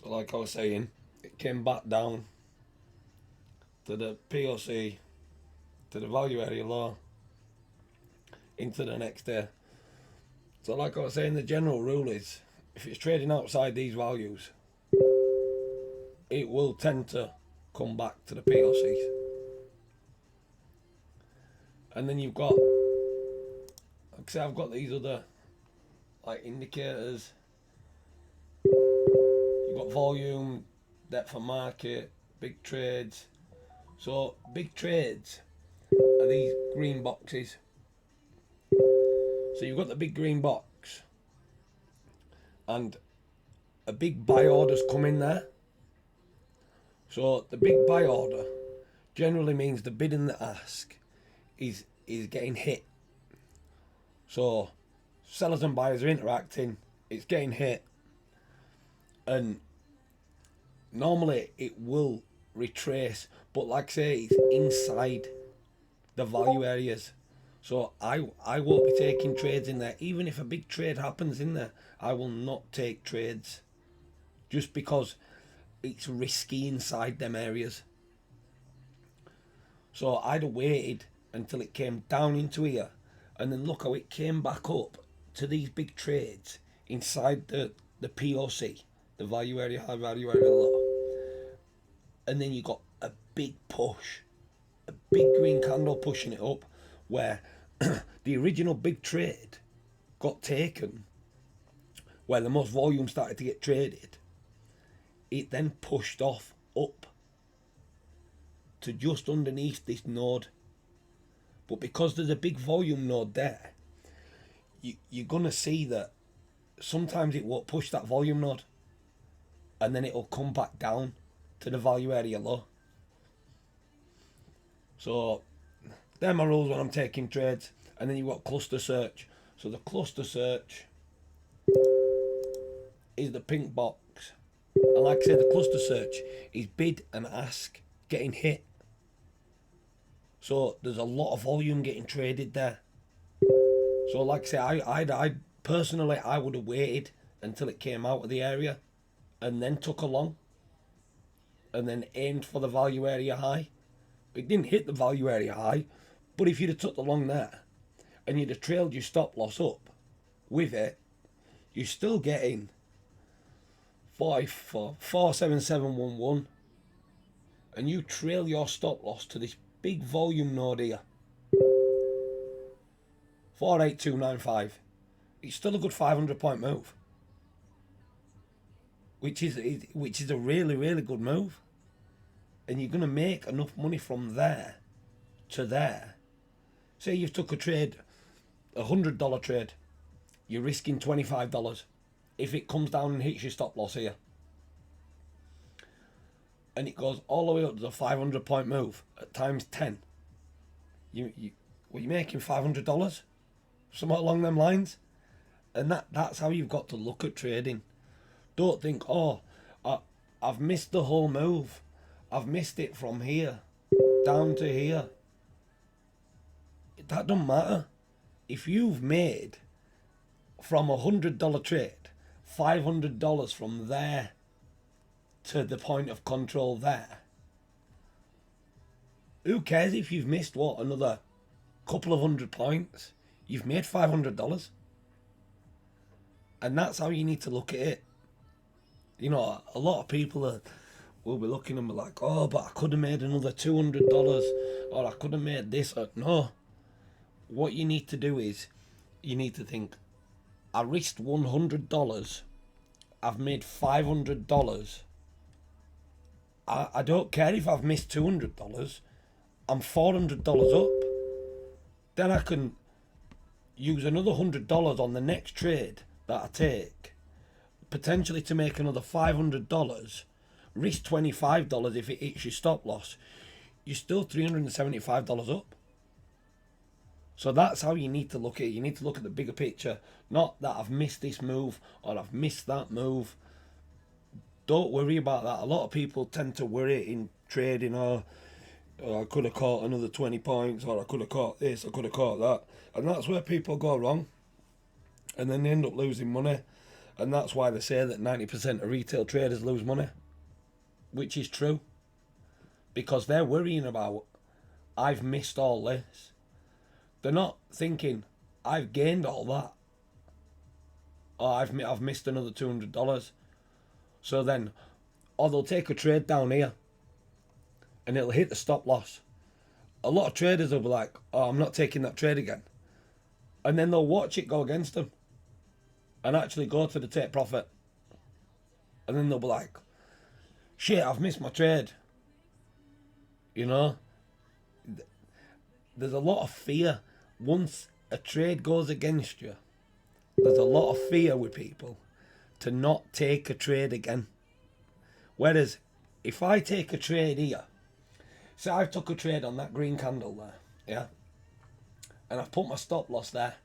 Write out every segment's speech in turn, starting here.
So like I was saying, it came back down to the POC, to the value area low, into the next day. So like I was saying, the general rule is if it's trading outside these values, it will tend to come back to the POCs. And then you've got, like I say, I've got these other like indicators. You've got volume, depth of market, big trades. So big trades are these green boxes. So you've got the big green box and a big buy order's come in there. So the big buy order generally means the bid and the ask is getting hit. So sellers and buyers are interacting, it's getting hit, and normally it will retrace, but like I say, it's inside the value areas. So I won't be taking trades in there. Even if a big trade happens in there, I will not take trades just because it's risky inside them areas. So I'd have waited until it came down into here, and then look how it came back up to these big trades inside the POC, the value area high, value area low. And then you got a big push, a big green candle pushing it up, where the original big trade got taken, where the most volume started to get traded. It then pushed off up to just underneath this node. But because there's a big volume node there, you're going to see that sometimes it won't push that volume node, and then it'll come back down to the value area low. So they're my rules when I'm taking trades. And then you've got cluster search. So the cluster search is the pink box. And like I said, the cluster search is bid and ask getting hit. So there's a lot of volume getting traded there. So like I say, I personally, I would have waited until it came out of the area and then took a long and then aimed for the value area high. It didn't hit the value area high, but if you'd have took the long there and you'd have trailed your stop loss up with it, you're still getting 47711, and you trail your stop loss to this big volume node here, 48295. It's still a good 500 point move, which is a really, really good move. And you're going to make enough money from there to there. Say you've took a trade, $100 trade, you're risking $25 if it comes down and hits your stop loss here. And it goes all the way up to the 500 point move at times 10. You're making $500? Somewhat along them lines. And that's how you've got to look at trading. Don't think, oh, I've missed the whole move. I've missed it from here down to here. That don't matter. If you've made from $100 trade $500 from there to the point of control there, who cares if you've missed another couple of hundred points? You've made $500. And that's how you need to look at it. You know, a lot of people will be looking and be like, oh, but I could have made another $200, or I could have made this. No. What you need to do is, you need to think, I risked $100, I've made $500. I don't care if I've missed $200, I'm $400 up. Then I can use another $100 on the next trade that I take, potentially to make another $500, risk $25 if it hits your stop loss. You're still $375 up. So that's how you need to look at it. You need to look at the bigger picture, not that I've missed this move or I've missed that move. Don't worry about that. A lot of people tend to worry in trading, I could have caught another 20 points, or I could have caught this, I could have caught that. And that's where people go wrong. And then they end up losing money. And that's why they say that 90% of retail traders lose money, which is true. Because they're worrying about, I've missed all this. They're not thinking, I've gained all that. Or I've missed another $200. So then, or they'll take a trade down here and it'll hit the stop loss. A lot of traders will be like, oh, I'm not taking that trade again. And then they'll watch it go against them and actually go to the take profit. And then they'll be like, shit, I've missed my trade. You know? There's a lot of fear. Once a trade goes against you, there's a lot of fear with people to not take a trade again. Whereas, if I take a trade here, say I've took a trade on that green candle there, yeah? And I've put my stop loss there,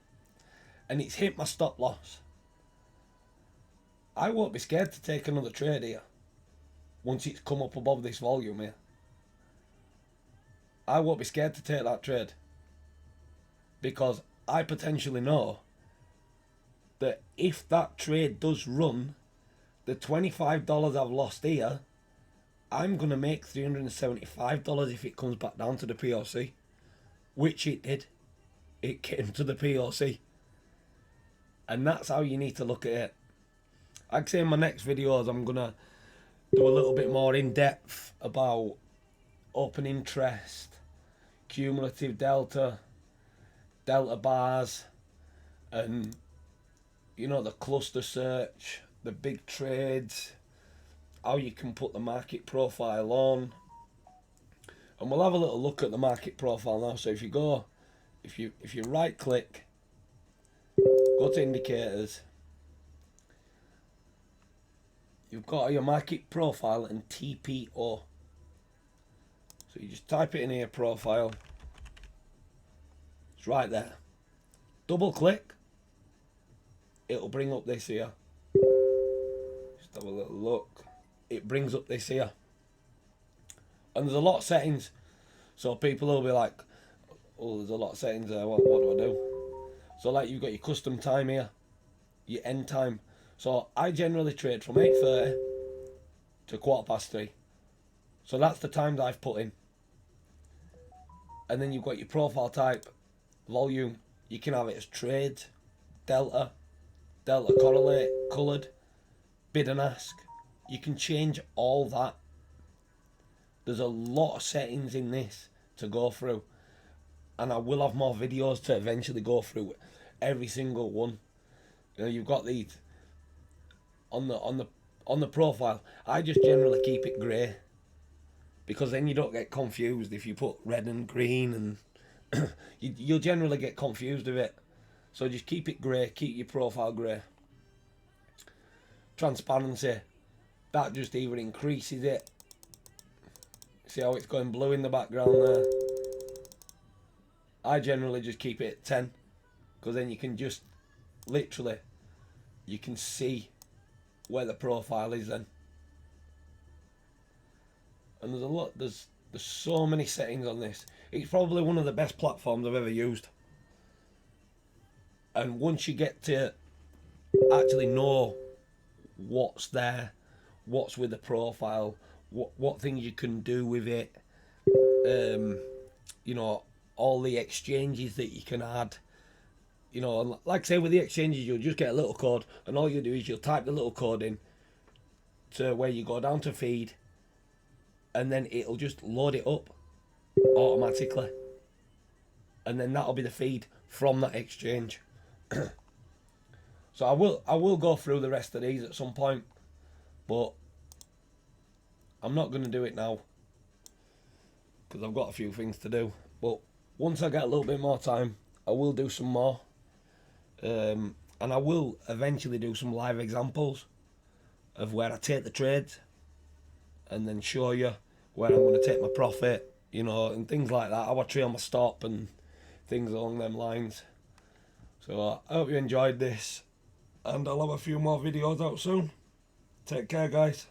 and it's hit my stop loss. I won't be scared to take another trade here, once it's come up above this volume here. I won't be scared to take that trade, because I potentially know that if that trade does run, the $25 I've lost here, I'm going to make $375 if it comes back down to the POC, which it did. It came to the POC. And that's how you need to look at it. Like I say in my next videos, I'm going to do a little bit more in depth about open interest, cumulative delta, delta bars, and you know, the cluster search, the big trades, how you can put the market profile on. And we'll have a little look at the market profile now. So if you go, if you right click, go to indicators, you've got your market profile and TPO. So you just type it in here, profile. It's right there. Double click. It'll bring up this here. Just have a little look. It brings up this here. And there's a lot of settings. So people will be like, oh, there's a lot of settings there. What do I do? So like you've got your custom time here. Your end time. So I generally trade from 8:30 to 3:15. So that's the times I've put in. And then you've got your profile type, volume. You can have it as trade, delta correlate, coloured, bid and ask. You can change all that. There's a lot of settings in this to go through, and I will have more videos to eventually go through every single one. You know, you've got these on the profile. I just generally keep it grey, because then you don't get confused if you put red and green, and you'll generally get confused with it. So just keep it grey, keep your profile grey. Transparency, that just even increases it. See how it's going blue in the background there? I generally just keep it at 10, because then you can just, literally, you can see where the profile is then. And there's a lot, there's so many settings on this. It's probably one of the best platforms I've ever used. And once you get to actually know what's there, what's with the profile, what things you can do with it, you know, all the exchanges that you can add, you know, like I say, with the exchanges, you'll just get a little code, and all you do is you'll type the little code in to where you go down to feed, and then it'll just load it up automatically, and then that'll be the feed from that exchange. So I will go through the rest of these at some point, but I'm not going to do it now because I've got a few things to do. But once I get a little bit more time, I will do some more, and I will eventually do some live examples of where I take the trades, and then show you where I'm going to take my profit, you know, and things like that, how I trail my stop and things along them lines. So I hope you enjoyed this, and I'll have a few more videos out soon. Take care, guys.